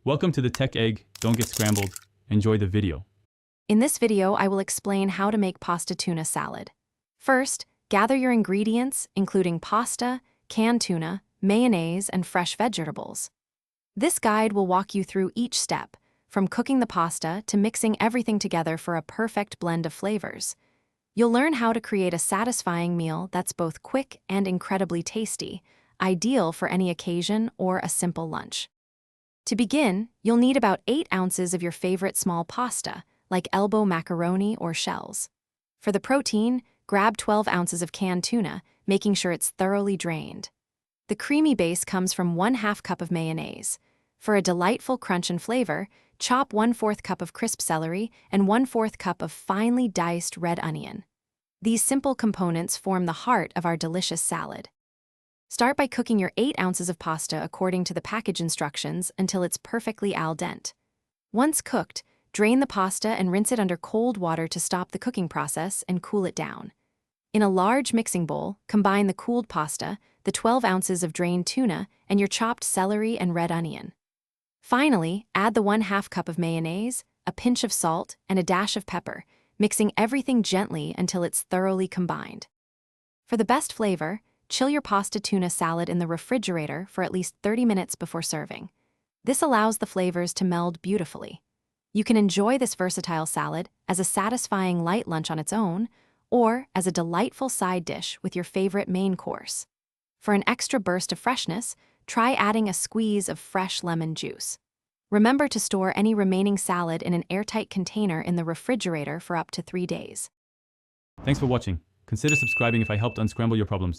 Welcome to the Tech Egg. Don't get scrambled. Enjoy the video. In this video, I will explain how to make pasta tuna salad. First, gather your ingredients, including pasta, canned tuna, mayonnaise, and fresh vegetables. This guide will walk you through each step, from cooking the pasta to mixing everything together for a perfect blend of flavors. You'll learn how to create a satisfying meal that's both quick and incredibly tasty, ideal for any occasion or a simple lunch. To begin, you'll need about 8 ounces of your favorite small pasta, like elbow macaroni or shells. For the protein, grab 12 ounces of canned tuna, making sure it's thoroughly drained. The creamy base comes from 1/2 cup of mayonnaise. For a delightful crunch and flavor, chop 1/4 cup of crisp celery and 1/4 cup of finely diced red onion. These simple components form the heart of our delicious salad. Start by cooking your 8 ounces of pasta according to the package instructions until it's perfectly al dente. Once cooked, drain the pasta and rinse it under cold water to stop the cooking process and cool it down. In a large mixing bowl, combine the cooled pasta, the 12 ounces of drained tuna, and your chopped celery and red onion. Finally, add the 1/2 cup of mayonnaise, a pinch of salt, and a dash of pepper, mixing everything gently until it's thoroughly combined. For the best flavor, chill your pasta tuna salad in the refrigerator for at least 30 minutes before serving. This allows the flavors to meld beautifully. You can enjoy this versatile salad as a satisfying light lunch on its own, or as a delightful side dish with your favorite main course. For an extra burst of freshness, try adding a squeeze of fresh lemon juice. Remember to store any remaining salad in an airtight container in the refrigerator for up to 3 days. Thanks for watching. Consider subscribing if I helped unscramble your problems.